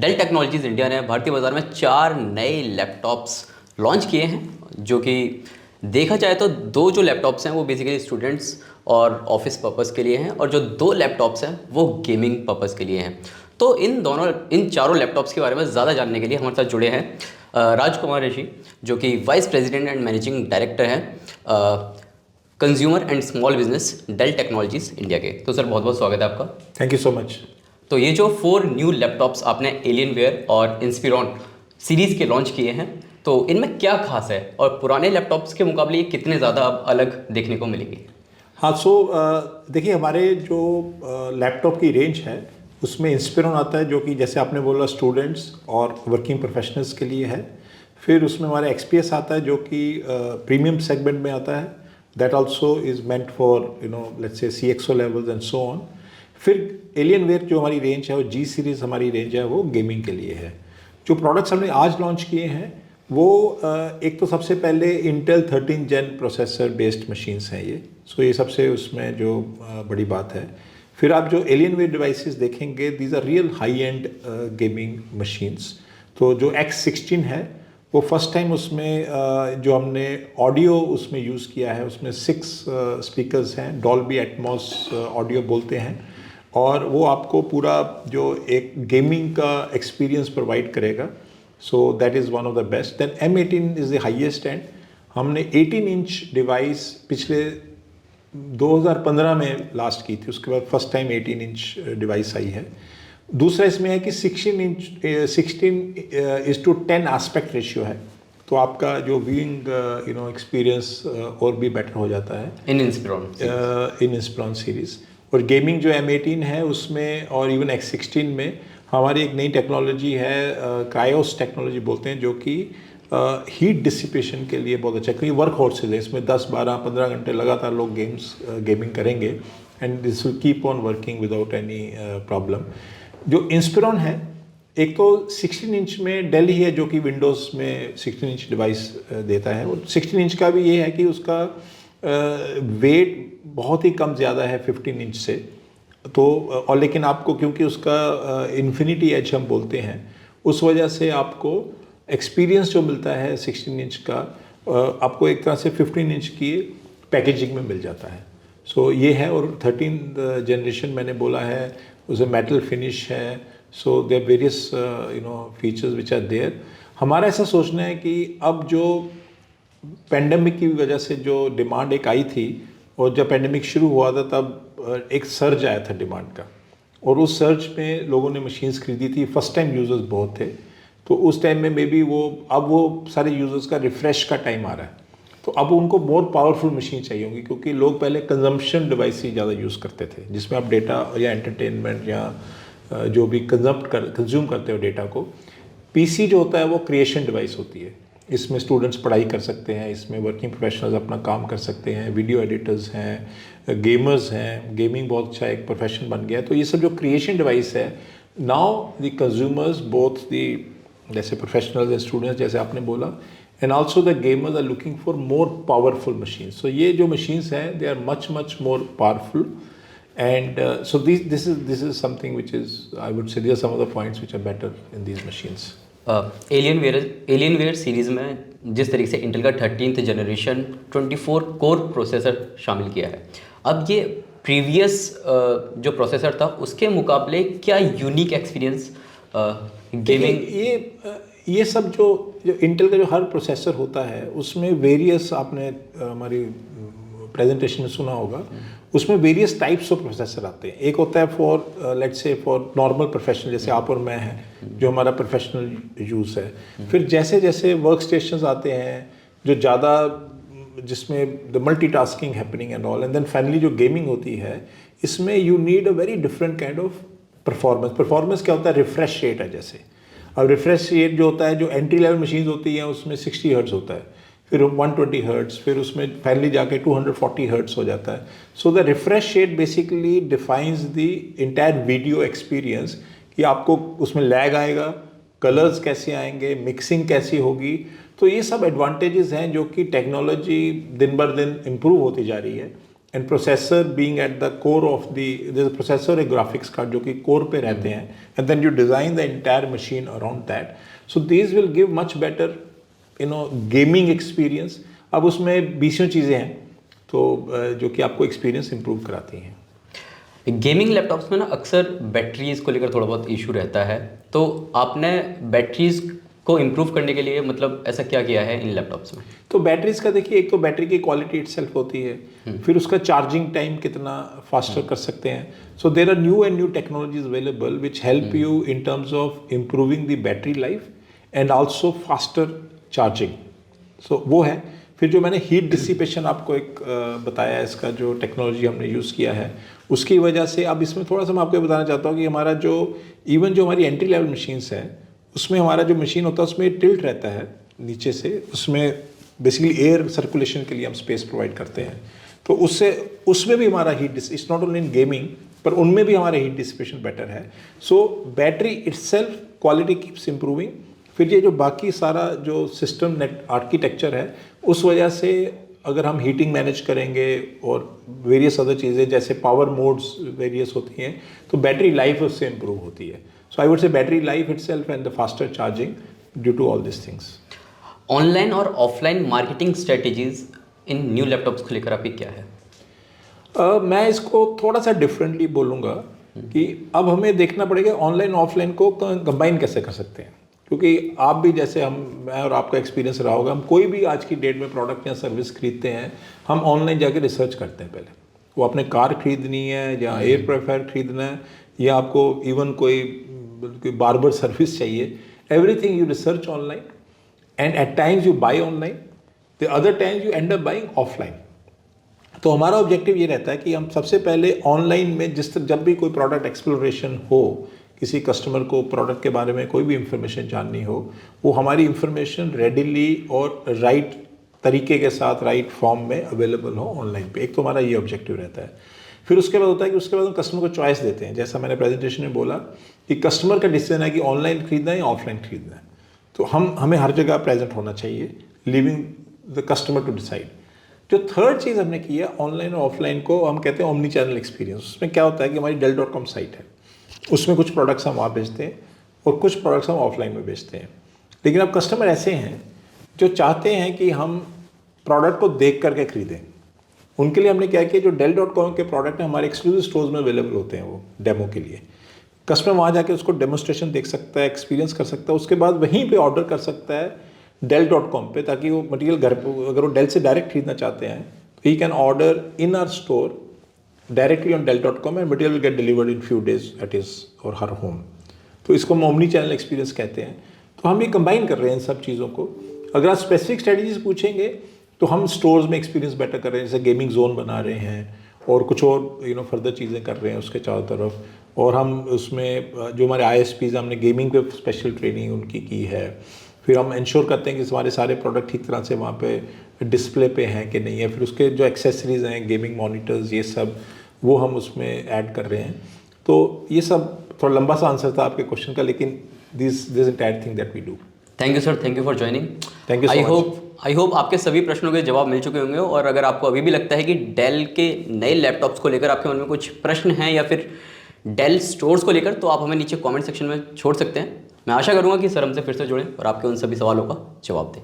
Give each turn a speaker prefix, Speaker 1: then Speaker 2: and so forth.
Speaker 1: Del technologies India ने भारतीय बाज़ार में 4 नए लैपटॉप्स लॉन्च किए हैं, जो कि देखा जाए तो 2 जो लैपटॉप्स हैं वो बेसिकली स्टूडेंट्स और ऑफिस पर्पज़ के लिए हैं, और जो 2 लैपटॉप्स हैं वो गेमिंग पर्पज़ के लिए हैं। तो इन चारों लैपटॉप्स के बारे में ज़्यादा जानने के लिए हमारे साथ जुड़े हैं राजकुमार ऋषि, जो कि vice president and managing director हैं consumer and small business Dell technologies India के। तो सर, बहुत बहुत स्वागत है आपका।
Speaker 2: Thank you so much.
Speaker 1: तो ये जो 4 न्यू लैपटॉप्स आपने एलियनवेयर और इंस्पिरॉन सीरीज़ के लॉन्च किए हैं, तो इनमें क्या खास है और पुराने लैपटॉप्स के मुकाबले ये कितने ज़्यादा अब अलग देखने को मिलेंगे?
Speaker 2: हाँ, देखिए, हमारे जो लैपटॉप की रेंज है उसमें इंस्पिरॉन आता है, जो कि जैसे आपने बोला स्टूडेंट्स और वर्किंग प्रोफेशनल्स के लिए है। फिर उसमें हमारा एक्सपीएस आता है, जो कि प्रीमियम सेगमेंट में आता है। That also is meant for let's say CXO levels and so on. फिर एलियनवेयर जो हमारी रेंज है, और जी सीरीज़ हमारी रेंज है, वो गेमिंग के लिए है। जो प्रोडक्ट्स हमने आज लॉन्च किए हैं वो एक तो सबसे पहले Intel 13 gen processor based machines हैं ये। ये सबसे उसमें जो बड़ी बात है। फिर आप जो एलियनवेयर डिवाइसेस देखेंगे, these are real high end gaming machines. तो जो X16 है वो फर्स्ट टाइम उसमें जो हमने ऑडियो उसमें यूज़ किया है, उसमें 6 स्पीकर्स हैं, डॉल्बी एटमॉस ऑडियो बोलते हैं, और वो आपको पूरा जो एक गेमिंग का एक्सपीरियंस प्रोवाइड करेगा। So that is one of the best. Then M18 is the highest end. हमने 18 इंच डिवाइस पिछले 2015 में लास्ट की थी, उसके बाद फर्स्ट टाइम 18 इंच डिवाइस आई है। दूसरा इसमें है कि 16:10 एस्पेक्ट रेशियो है, तो आपका जो व्यूइंग एक्सपीरियंस और भी बेटर हो जाता है इन इंस्पिरॉन सीरीज़। और गेमिंग जो M18 है उसमें और इवन X16 में हमारी एक नई टेक्नोलॉजी है, क्रायोस टेक्नोलॉजी बोलते हैं, जो कि हीट डिसिपेशन के लिए बहुत अच्छा, क्योंकि वर्क हॉर्सेज है इसमें 10, 12, 15 घंटे लगातार लोग गेमिंग करेंगे, and this will keep on working without any problem. जो इंस्पिरॉन है, एक तो 16 इंच में डेल ही है, जो कि विंडोज़ में 16 इंच डिवाइस देता है। और 16 इंच का भी ये है कि उसका वेट बहुत ही कम ज़्यादा है 15 इंच से। तो और लेकिन आपको, क्योंकि उसका इन्फिनिटी एज हम बोलते हैं, उस वजह से आपको एक्सपीरियंस जो मिलता है 16 इंच का, आपको एक तरह से 15 इंच की पैकेजिंग में मिल जाता है। ये है। और 13 जनरेशन मैंने बोला है, उसमें मेटल फिनिश है। There various features which are there. हमारा ऐसा सोचना है कि अब जो पेंडेमिक की वजह से जो डिमांड एक आई थी, और जब पेंडेमिक शुरू हुआ था तब एक सर्ज आया था डिमांड का, और उस सर्ज में लोगों ने मशीन्स खरीदी थी। फर्स्ट टाइम यूज़र्स बहुत थे, तो उस टाइम में मे बी अब वो सारे यूज़र्स का रिफ़्रेश का टाइम आ रहा है, तो अब उनको मोर पावरफुल मशीन चाहिए होंगी, क्योंकि लोग पहले कंजम्पशन डिवाइस ही ज़्यादा यूज़ करते थे, जिसमें आप डेटा या एंटरटेनमेंट या जो भी कंज्यूम करते हो डेटा को। PC जो होता है वो क्रिएशन डिवाइस होती है। इसमें स्टूडेंट्स पढ़ाई कर सकते हैं, इसमें वर्किंग प्रोफेशनल्स अपना काम कर सकते हैं, वीडियो एडिटर्स हैं, गेमर्स हैं। गेमिंग बहुत अच्छा एक प्रोफेशन बन गया है। तो ये सब जो क्रिएशन डिवाइस है, now the consumers both the जैसे प्रोफेशनल्स एंड स्टूडेंट्स, जैसे आपने बोला, and also the gamers are looking for more powerful machines. ये जो मशीन्स हैं, they are much more powerful, and so this is something which is, I would say, these are some of the points which are better in these machines.
Speaker 1: Alienware series में जिस तरीके से Intel का 13th generation 24 core processor शामिल किया है, अब ये प्रीवियस जो प्रोसेसर था उसके मुकाबले क्या यूनिक एक्सपीरियंस गेमिंग?
Speaker 2: ये सब जो इंटेल का जो हर प्रोसेसर होता है उसमें वेरियस, आपने हमारी प्रेजेंटेशन में सुना होगा, उसमें वेरियस टाइप्स ऑफ प्रोसेसर आते हैं। एक होता है for let's say for normal professional, जैसे आप और मैं हैं, जो हमारा प्रोफेशनल यूज़ है। फिर जैसे जैसे वर्क स्टेशंस आते हैं जो ज़्यादा, जिसमें the multitasking happening and all, and then finally जो गेमिंग होती है, इसमें you need a very different kind of performance क्या होता है? रिफ्रेश रेट है। जैसे अब रिफ्रेश रेट जो होता है, जो एंट्री लेवल मशीन्स होती हैं उसमें 60 हर्ट्ज़ होता है, फिर 120 हर्ट्ज़, फिर उसमें फाइनली जाके 240 हर्ट्ज़ हो जाता है। So the refresh rate basically defines the entire video experience, कि आपको उसमें लैग आएगा, कलर्स कैसे आएंगे, मिक्सिंग कैसी होगी। तो ये सब एडवांटेजेस हैं जो कि टेक्नोलॉजी दिन बर दिन इम्प्रूव होती जा रही है, and processor being at the core of the processor एक ग्राफिक्स कार्ड जो कि कोर पे रहते हैं, and then you design the entire machine around that, so these will give much better gaming experience. अब उसमें 20 चीज़ें हैं तो जो कि आपको एक्सपीरियंस इंप्रूव कराती हैं।
Speaker 1: गेमिंग लैपटॉप्स में ना अक्सर बैटरीज़ को लेकर थोड़ा बहुत इशू रहता है, तो आपने बैटरीज़ को इम्प्रूव करने के लिए मतलब ऐसा क्या किया है इन लैपटॉप्स में?
Speaker 2: तो बैटरीज़ का देखिए, एक तो बैटरी की क्वालिटी इटसेल्फ होती है, फिर उसका चार्जिंग टाइम कितना फास्टर कर सकते हैं। So there are new and new technologies available which help you in terms of improving the battery life and also faster charging. So वो है। फिर जो मैंने हीट डिसिपेशन आपको एक बताया, इसका जो टेक्नोलॉजी हमने यूज़ किया है उसकी वजह से, अब इसमें थोड़ा सा मैं आपको बताना चाहता हूँ कि हमारा जो इवन जो हमारी एंट्री लेवल मशीन्स है उसमें हमारा जो मशीन होता है उसमें टिल्ट रहता है नीचे से, उसमें बेसिकली एयर सर्कुलेशन के लिए हम स्पेस प्रोवाइड करते हैं, तो उससे उसमें भी हमारा heat it's not only in gaming पर उनमें भी हमारा हीट डिसिपेशन बेटर है। सो battery itself quality keeps improving. फिर ये जो बाकी सारा जो सिस्टम नेट आर्किटेक्चर है उस वजह से अगर हम हीटिंग मैनेज करेंगे और वेरियस अदर चीज़ें जैसे पावर मोड्स वेरियस होती हैं तो बैटरी लाइफ उससे इम्प्रूव होती है। So I would say battery life itself and the faster charging due to all this things.
Speaker 1: Online और offline marketing strategies in new laptops को लेकर आपकी क्या है?
Speaker 2: मैं इसको थोड़ा सा डिफरेंटली बोलूँगा कि अब हमें देखना पड़ेगा ऑनलाइन ऑफलाइन को कंबाइन कैसे कर सकते हैं, क्योंकि आप भी जैसे मैं और आपका एक्सपीरियंस रहा होगा, हम कोई भी आज की डेट में प्रोडक्ट या सर्विस खरीदते हैं हम ऑनलाइन जाके रिसर्च करते हैं। पहले वो आपने कार खरीदनी है या एयर प्योरीफायर खरीदना है या आपको इवन कोई बार्बर सर्विस चाहिए, everything you research online and at times you buy online, the other times you end up buying offline. तो हमारा ऑब्जेक्टिव ये रहता है कि हम सबसे पहले ऑनलाइन में जब भी कोई प्रोडक्ट एक्सप्लोरेशन हो, किसी कस्टमर को प्रोडक्ट के बारे में कोई भी इंफॉर्मेशन जाननी हो, वो हमारी इंफॉर्मेशन रेडिली और राइट तरीके के साथ राइट फॉर्म में अवेलेबल हो ऑनलाइन पे। एक तो हमारा ये ऑब्जेक्टिव रहता है। फिर उसके बाद होता है कि उसके बाद हम कस्टमर को चॉइस देते हैं, जैसा मैंने प्रेजेंटेशन में बोला कि कस्टमर का डिसीजन है कि ऑनलाइन खरीदना है या ऑफलाइन खरीदना है। तो हमें हर जगह प्रेजेंट होना चाहिए, living the customer to decide. जो थर्ड चीज़ हमने की है ऑनलाइन और ऑफलाइन को हम कहते हैं ओमनी चैनल एक्सपीरियंस। उसमें क्या होता है कि हमारी Dell.com साइट है, उसमें कुछ प्रोडक्ट्स हम वहाँ बेचते हैं और कुछ प्रोडक्ट्स हम ऑफलाइन में बेचते हैं। लेकिन अब कस्टमर ऐसे हैं जो चाहते हैं कि हम प्रोडक्ट को देख करके खरीदें। उनके लिए हमने क्या किया, जो Dell.com के प्रोडक्ट हैं हमारे एक्सक्लूसिव स्टोर्स में अवेलेबल होते हैं वो डेमो के लिए। कस्टमर वहाँ जाके उसको डेमोस्ट्रेशन देख सकता है, एक्सपीरियंस कर सकता है, उसके बाद वहीं पे ऑर्डर कर सकता है Dell.com पे, ताकि वो मटेरियल घर पर, अगर वो डेल से डायरेक्ट खरीदना चाहते हैं तो he can order in our store directly on Dell.com and material will get delivered in few days at his or her home. तो इसको हम ओमनी चैनल एक्सपीरियंस कहते हैं। तो हम ये कंबाइन कर रहे हैं इन सब चीज़ों को। अगर आप स्पेसिफिक स्ट्रेटजीज पूछेंगे तो हम स्टोर्स में एक्सपीरियंस बेटर कर रहे हैं, जैसे गेमिंग जोन बना रहे हैं और कुछ और फर्दर चीज़ें कर रहे हैं उसके चारों तरफ। और हम उसमें जो हमारे ISPs हमने गेमिंग पे स्पेशल ट्रेनिंग उनकी की है। फिर हम इंश्योर करते हैं कि हमारे सारे प्रोडक्ट ठीक तरह से वहाँ पे डिस्प्ले पे हैं कि नहीं है। फिर उसके जो एक्सेसरीज़ हैं, गेमिंग मॉनिटर्स, ये सब वो हम उसमें ऐड कर रहे हैं। तो ये सब थोड़ा लंबा सा आंसर था आपके क्वेश्चन का, लेकिन this entire thing that we do.
Speaker 1: Thank you sir, thank you for joining.
Speaker 2: Thank you so much.
Speaker 1: I hope आपके सभी प्रश्नों के जवाब मिल चुके होंगे। और अगर आपको अभी भी लगता है कि डेल के नए लैपटॉप्स को लेकर आपके मन में कुछ प्रश्न हैं या फिर डेल स्टोर्स को लेकर, तो आप हमें नीचे कमेंट सेक्शन में छोड़ सकते हैं। मैं आशा करूँगा कि सर हमसे फिर से जुड़ें और आपके उन सभी सवालों का जवाब दें।